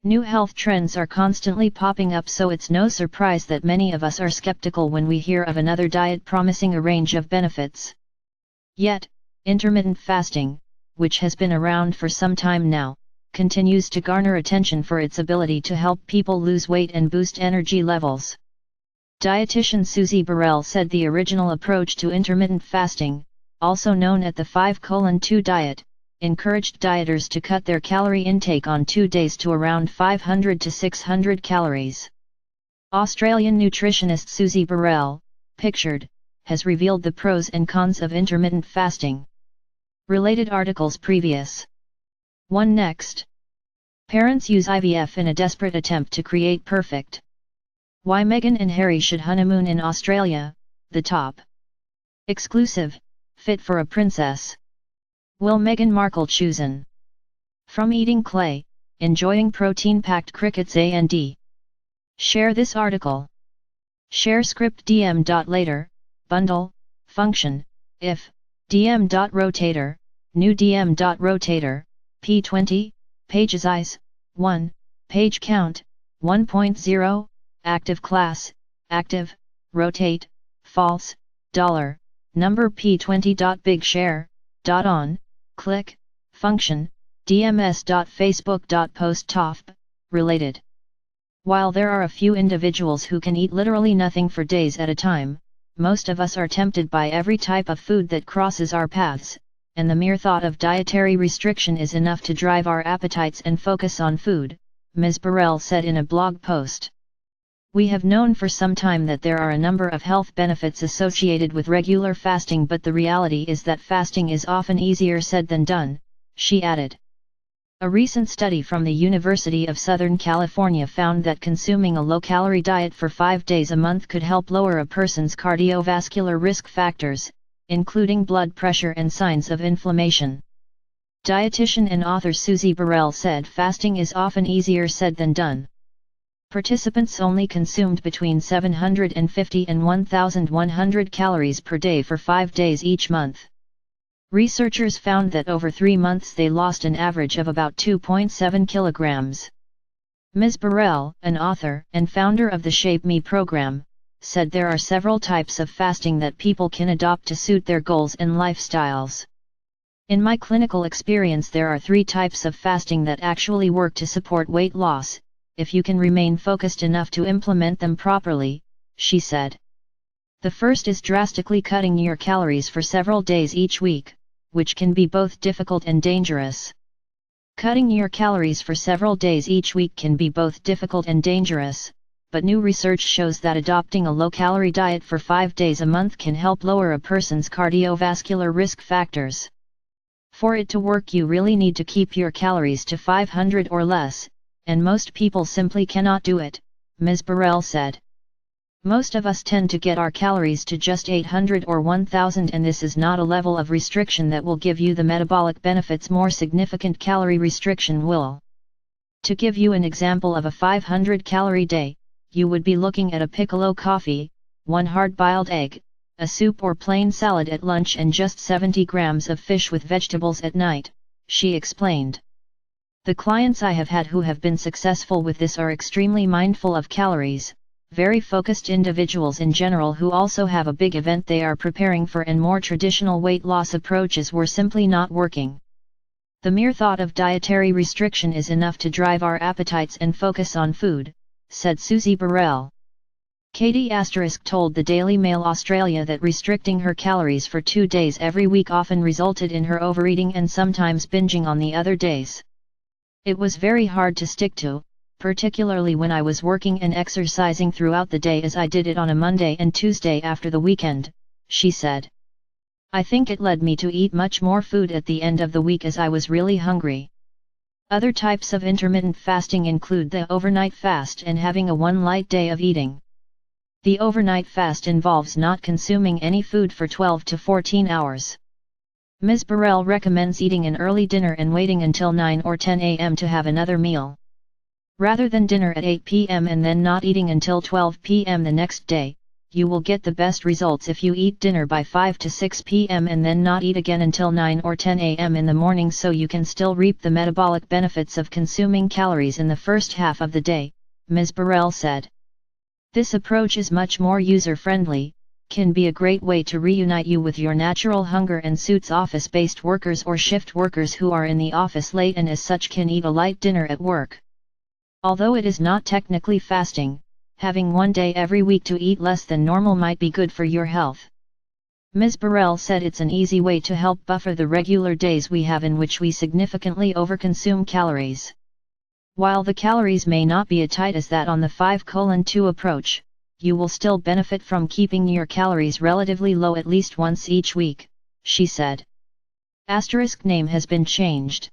New health trends are constantly popping up, so it's no surprise that many of us are skeptical when we hear of another diet promising a range of benefits. Yet, intermittent fasting, which has been around for some time now, continues to garner attention for its ability to help people lose weight and boost energy levels. Dietitian Susie Burrell said the original approach to intermittent fasting, also known as the 5:2 diet, encouraged dieters to cut their calorie intake on 2 days to around 500 to 600 calories. Australian nutritionist Susie Burrell, pictured, has revealed the pros and cons of intermittent fasting. Related articles previous. 1 next. Parents use IVF in a desperate attempt to create perfect. Why Meghan and Harry should honeymoon in Australia, the top. Exclusive, fit for a princess. Will Meghan Markle choose an? From eating clay, enjoying protein-packed crickets and share this article. Share script DM.later, bundle, function, if, DM.rotator, new DM.rotator, P20, page size, 1, page count, 1.0, active class, active, rotate, false, $, number P20. Big share, on, click, function, dms.facebook.post top, related. While there are a few individuals who can eat literally nothing for days at a time, most of us are tempted by every type of food that crosses our paths, and the mere thought of dietary restriction is enough to drive our appetites and focus on food, Ms. Burrell said in a blog post. We have known for some time that there are a number of health benefits associated with regular fasting, but the reality is that fasting is often easier said than done, she added. A recent study from the University of Southern California found that consuming a low-calorie diet for 5 days a month could help lower a person's cardiovascular risk factors, including blood pressure and signs of inflammation. Dietitian and author Susie Burrell said fasting is often easier said than done. Participants only consumed between 750 and 1,100 calories per day for 5 days each month. Researchers found that over 3 months they lost an average of about 2.7 kilograms. Ms. Burrell, an author and founder of the Shape Me program, said there are several types of fasting that people can adopt to suit their goals and lifestyles. In my clinical experience, there are 3 types of fasting that actually work to support weight loss, if you can remain focused enough to implement them properly, she said. The first is drastically cutting your calories for several days each week, which can be both difficult and dangerous. Cutting your calories for several days each week can be both difficult and dangerous, but new research shows that adopting a low-calorie diet for 5 days a month can help lower a person's cardiovascular risk factors. For it to work, you really need to keep your calories to 500 or less, and most people simply cannot do it, Ms. Burrell said. Most of us tend to get our calories to just 800 or 1000, and this is not a level of restriction that will give you the metabolic benefits more significant calorie restriction will. To give you an example of a 500 calorie day, you would be looking at a piccolo coffee, 1 hard-boiled egg, a soup or plain salad at lunch, and just 70 grams of fish with vegetables at night, she explained. The clients I have had who have been successful with this are extremely mindful of calories, very focused individuals in general who also have a big event they are preparing for, and more traditional weight loss approaches were simply not working. The mere thought of dietary restriction is enough to drive our appetites and focus on food, said Susie Burrell. Katie * told the Daily Mail Australia that restricting her calories for 2 days every week often resulted in her overeating and sometimes binging on the other days. It was very hard to stick to, particularly when I was working and exercising throughout the day as I did it on a Monday and Tuesday after the weekend, she said. I think it led me to eat much more food at the end of the week as I was really hungry. Other types of intermittent fasting include the overnight fast and having a 1 light day of eating. The overnight fast involves not consuming any food for 12 to 14 hours. Ms. Burrell recommends eating an early dinner and waiting until 9 or 10 a.m. to have another meal. Rather than dinner at 8 p.m. and then not eating until 12 p.m. the next day, you will get the best results if you eat dinner by 5 to 6 p.m. and then not eat again until 9 or 10 a.m. in the morning, so you can still reap the metabolic benefits of consuming calories in the first half of the day, Ms. Burrell said. This approach is much more user-friendly, can be a great way to reunite you with your natural hunger, and suits office-based workers or shift workers who are in the office late and as such can eat a light dinner at work. Although it is not technically fasting, having one day every week to eat less than normal might be good for your health. Ms. Burrell said it's an easy way to help buffer the regular days we have in which we significantly overconsume calories. While the calories may not be as tight as that on the 5:2 approach, you will still benefit from keeping your calories relatively low at least once each week, she said. Asterisk name has been changed.